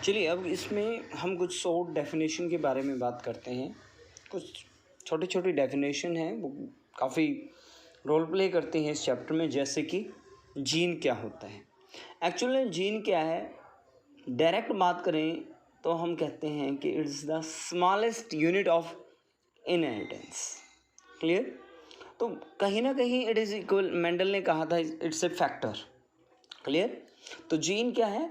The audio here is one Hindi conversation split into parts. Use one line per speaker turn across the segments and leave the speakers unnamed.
चलिए अब इसमें हम कुछ शॉर्ट डेफिनेशन के बारे में बात करते हैं। कुछ छोटी छोटी डेफिनेशन हैं, वो काफ़ी रोल प्ले करती हैं इस चैप्टर में। जैसे कि जीन क्या होता है। एक्चुअली जीन क्या है, डायरेक्ट बात करें तो हम कहते हैं कि it's the smallest unit of inheritance. Clear. तो कहीं ना कहीं इट इज़ इक्वल, मेंडल ने कहा था इट्स ए फैक्टर। क्लियर। तो जीन क्या है,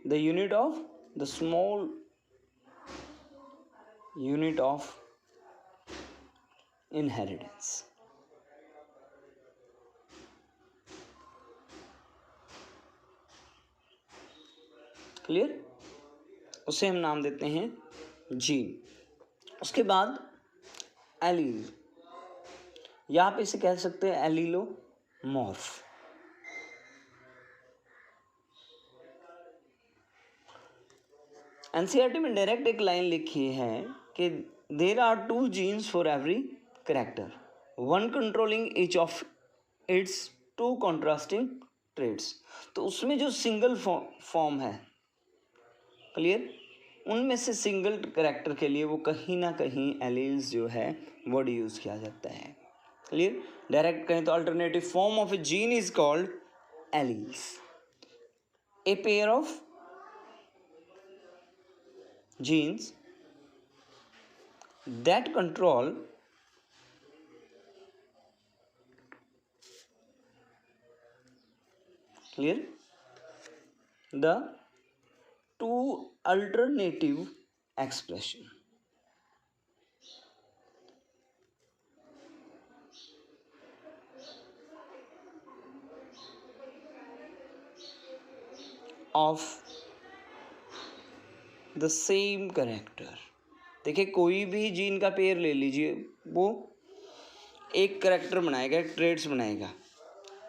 the unit of the small unit of inheritance. Clear. उसे हम नाम देते हैं जीन। उसके बाद एलील, या आप इसे कह सकते हैं एलीलोमॉर्फ। एनसीईआरटी में डायरेक्ट एक लाइन लिखी है कि there are 2 genes for every character, one controlling each of its 2 contrasting traits. तो उसमें जो सिंगल फॉर्म है, क्लियर, उनमें से सिंगल कैरेक्टर के लिए वो कहीं ना कहीं एलील्स जो है वर्ड यूज़ किया जाता है। क्लियर। डायरेक्ट कहें तो alternative form of A gene is called alleles. A pair of genes that control clear the two alternative expression of the same character। देखिए कोई भी जीन का पेयर ले लीजिए, वो एक करेक्टर बनाएगा, एक ट्रेड्स बनाएगा।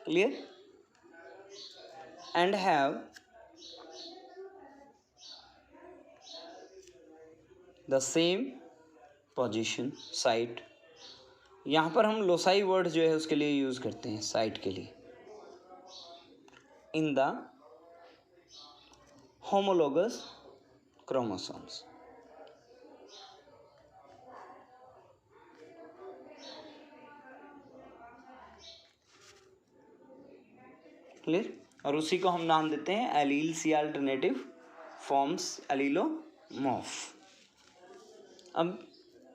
Clear. And have the same position site. यहाँ पर हम लोसाई वर्ड जो है उसके लिए यूज़ करते हैं, साइट के लिए। In the homologous chromosomes. Clear. और उसी को हम नाम देते हैं एलील्स या अल्टरनेटिव फॉर्म्स, एलीलोमॉर्फ। अब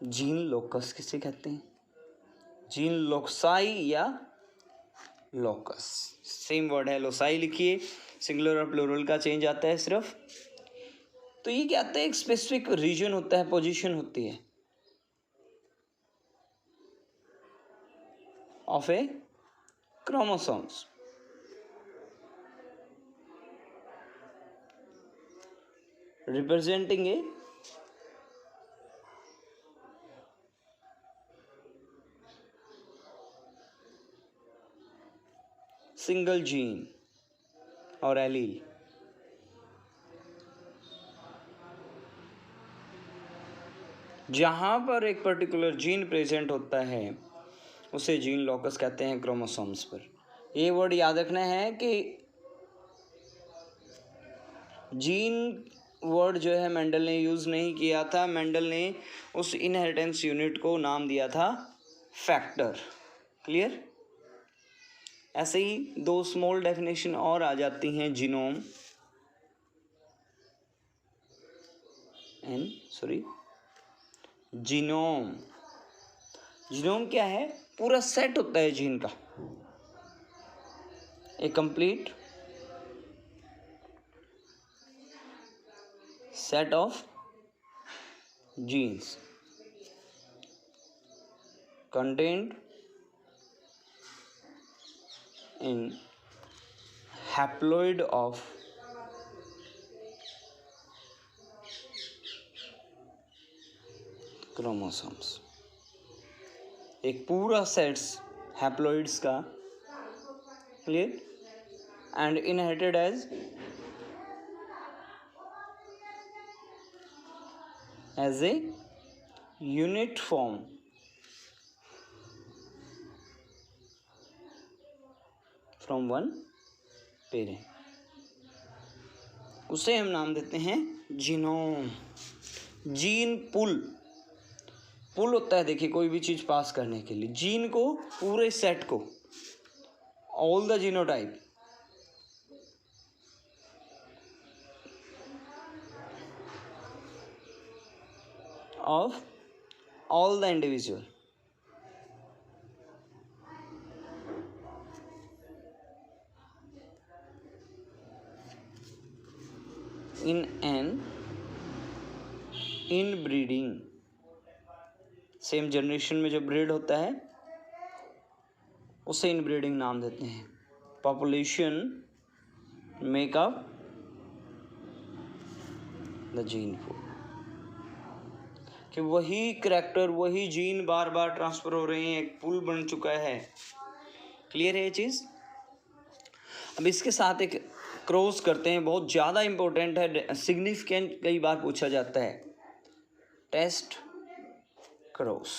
जीन लोकस किसे कहते हैं, जीन लोक्साई या लोकस, सेम वर्ड है। लोसाई लिखिए, सिंगुलर और प्लूरल का चेंज आता है सिर्फ। तो ये क्या आता है, एक स्पेसिफिक रीजन होता है, पोजीशन होती है of A chromosomes. Representing a single gene और एलील। जहाँ पर एक पर्टिकुलर जीन प्रेजेंट होता है उसे जीन लोकस कहते हैं क्रोमोसोम्स पर। ये वर्ड याद रखना है कि जीन वर्ड जो है मेंडल ने यूज़ नहीं किया था। मेंडल ने उस इनहेरिटेंस यूनिट को नाम दिया था फैक्टर। क्लियर। ऐसे ही 2 स्मॉल डेफिनेशन और आ जाती हैं, जीनोम जीनोम। जीनोम क्या है, पूरा सेट होता है जीन का, a complete set of genes contained in haploid of chromosomes। एक पूरा सेट्स हैप्लॉइड्स का। Clear. And inherited as a unit form from one parent। उसे हम नाम देते हैं जीनोम। जीन पुल होता है, देखिए कोई भी चीज पास करने के लिए जीन को, पूरे सेट को, all the genotype of all the individual in an inbreeding, same generation में जो ब्रीड होता है उसे इनब्रीडिंग नाम देते हैं। Population makeup the gene pool, कि वही करैक्टर, वही जीन बार बार ट्रांसफर हो रहे हैं, एक पुल बन चुका है। क्लियर है ये चीज? अब इसके साथ एक क्रॉस करते हैं, बहुत ज़्यादा इंपॉर्टेंट है, सिग्निफिकेंट कई बार पूछा जाता है। टेस्ट क्रॉस,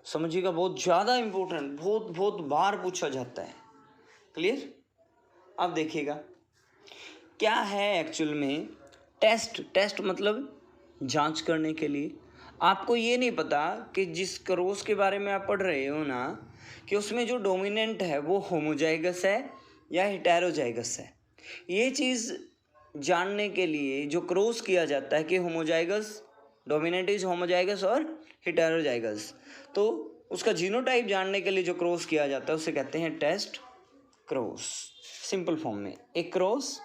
समझिएगा, बहुत ज़्यादा इंपॉर्टेंट, बहुत बार पूछा जाता है। क्लियर? अब देखिएगा क्या है एक्चुअल में टेस्ट मतलब जांच करने के लिए। आपको ये नहीं पता कि जिस क्रॉस के बारे में आप पढ़ रहे हो ना, कि उसमें जो डोमिनेंट है वो होमोजाइगस है या हेटेरोजाइगस है। ये चीज़ जानने के लिए जो क्रॉस किया जाता है कि होमोजाइगस, डोमिनेंट इज होमोजाइगस और हेटेरोजाइगस, तो उसका जीनोटाइप जानने के लिए जो क्रॉस किया जाता है उसे कहते हैं टेस्ट क्रॉस। सिंपल फॉर्म में एक क्रॉस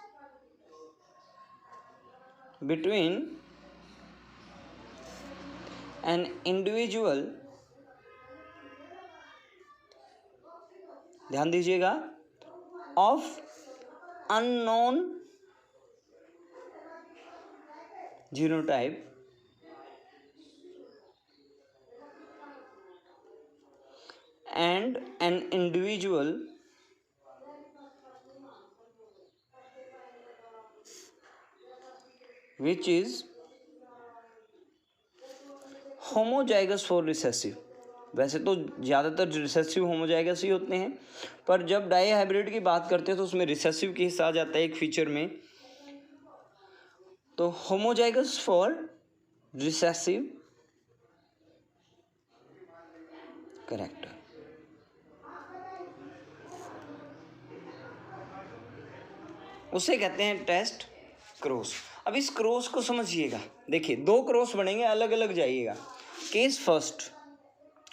बिटवीन एन इंडिविजुअल, ध्यान दीजिएगा, of unknown genotype and an individual which is homozygous for recessive। वैसे तो ज़्यादातर रिसेसिव होमोजाइगस ही होते हैं, पर जब डाई हाइब्रिड की बात करते हैं तो उसमें रिसेसिव के हिस्सा आ जाता है एक फीचर में। तो होमोजाइगस फॉर रिसेसिव कैरेक्टर, उसे कहते हैं टेस्ट क्रॉस। अब इस क्रॉस को समझिएगा, देखिए दो क्रॉस बनेंगे, अलग अलग जाइएगा। केस फर्स्ट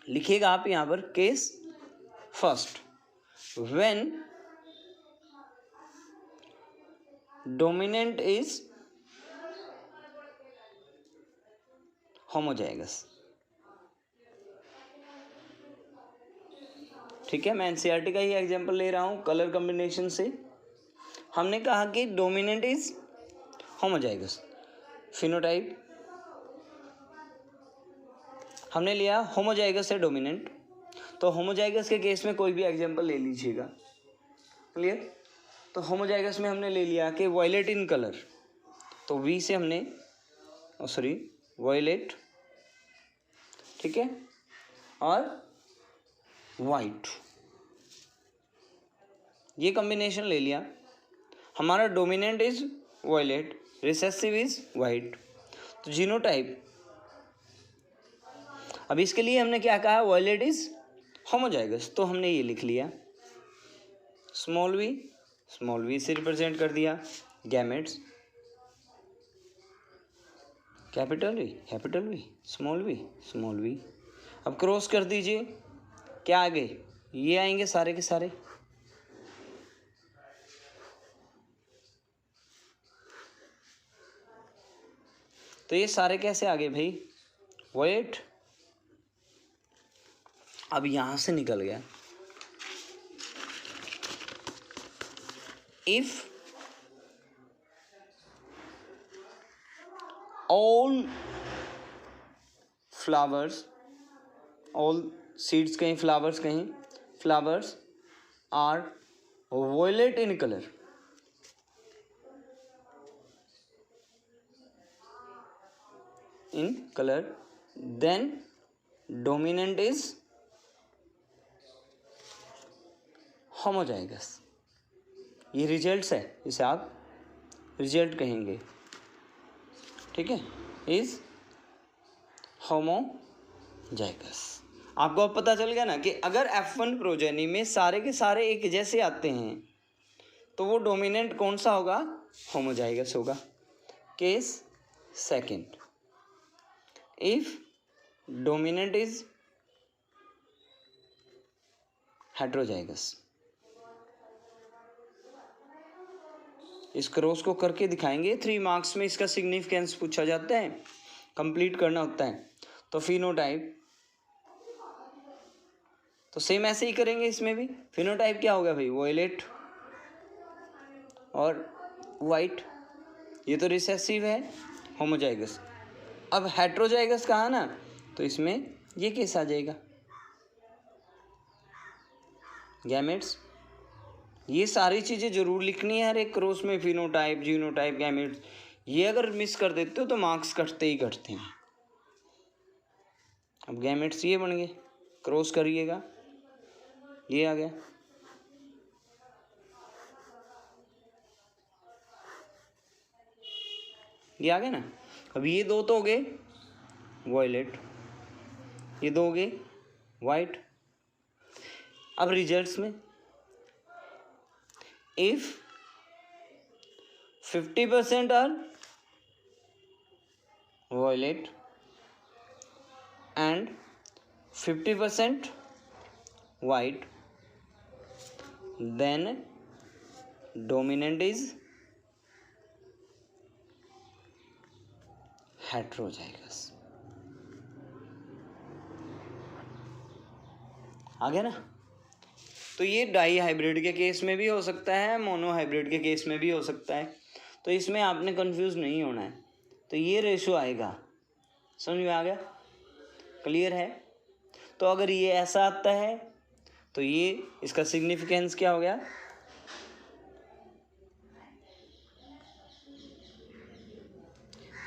लिखिएगा आप यहाँ पर, case first, when dominant is homozygous. ठीक है, मैं एनसीईआरटी का ही एग्जांपल ले रहा हूँ कलर कॉम्बिनेशन से। हमने कहा कि डोमिनेंट इज होमोजाइगस, फिनोटाइप हमने लिया होमोजाइगस है डोमिनेंट, तो होमोजाइगस के केस में कोई भी एग्जांपल ले लीजिएगा। क्लियर? तो होमोजाइगस में हमने ले लिया कि वायलेट इन कलर, तो वी से हमने वायलेट, ठीक है, और वाइट, ये कॉम्बिनेशन ले लिया। हमारा dominant is violet, recessive is white, तो जीनोटाइप, अब इसके लिए हमने क्या कहा, वायलेट इज होमोजाइगस, तो हमने ये लिख लिया स्मॉल वी से रिप्रेजेंट कर दिया gametes, capital V, small v. अब क्रॉस कर दीजिए, क्या आ गए, ये आएंगे सारे के सारे। तो ये सारे कैसे आ गए भाई, वायलेट। अब यहां से निकल गया, if all flowers, all seeds कहीं flowers are violet in colour, then dominant is homozygous। ये रिजल्ट्स है, इसे आप रिजल्ट कहेंगे, ठीक है। Is homozygous. आपको अब पता चल गया ना कि अगर F1 प्रोजेनी में सारे के सारे एक जैसे आते हैं तो वो डोमिनेंट कौन सा होगा, होमोजाइगस होगा। Case second, if dominant is heterozygous. इस क्रॉस को करके दिखाएंगे, 3 मार्क्स में इसका सिग्निफिकेंस पूछा जाता है, कंप्लीट करना होता है। तो फिनोटाइप तो सेम ऐसे ही करेंगे इसमें भी। फिनोटाइप क्या होगा भाई, वॉयलेट और वाइट, ये तो रिसेसिव है, होमोजाइगस। अब हेट्रोजाइगस कहा ना, तो इसमें ये केस आ जाएगा, गैमेट्स। ये सारी चीज़ें जरूर लिखनी है हर एक क्रॉस में, फिनोटाइप, जीनोटाइप, गैमेट्स। ये अगर मिस कर देते हो तो मार्क्स कटते ही कटते हैं। अब गैमेट्स ये बन गए, क्रॉस करिएगा, ये आ गया। ये आ गया ना। अब ये दो तो हो गए वॉयलेट, ये दो हो गए वाइट। अब रिजल्ट्स में if 50% are violet and 50% white, then dominant is heterozygous। आ गया ना। तो ये डाई हाइब्रिड के केस में भी हो सकता है, मोनो हाइब्रिड के केस में भी हो सकता है, तो इसमें आपने कंफ्यूज नहीं होना है। तो ये रेशो आएगा, समझ में आ गया, क्लियर है। तो अगर ये ऐसा आता है तो ये इसका सिग्निफिकेंस क्या हो गया,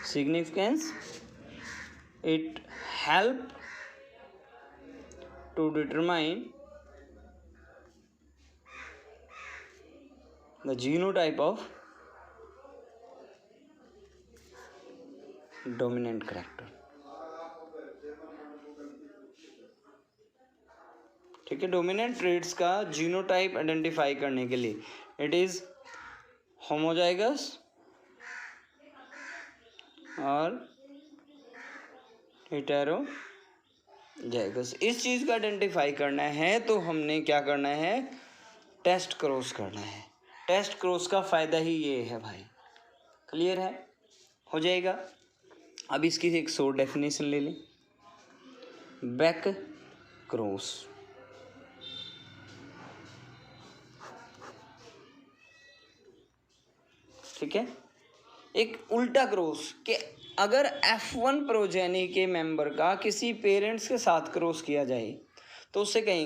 significance it help to determine the genotype of dominant character. ठीक है, डोमिनेंट ट्रेड्स का जीनोटाइप आइडेंटिफाई करने के लिए इट इज होमोजाइगस और हेटेरोजाइगस। इस चीज़ का आइडेंटिफाई करना है तो हमने क्या करना है, टेस्ट क्रॉस करना है। टेस्ट क्रॉस का फ़ायदा ही ये है भाई, क्लियर है, हो जाएगा। अब इसकी एक शॉर्ट डेफिनेशन ले लें, बैक क्रॉस। ठीक है, एक उल्टा क्रॉस कि अगर F1 प्रोजेनी के मेंबर का किसी पेरेंट्स के साथ क्रॉस किया जाए तो उसे कहेंगे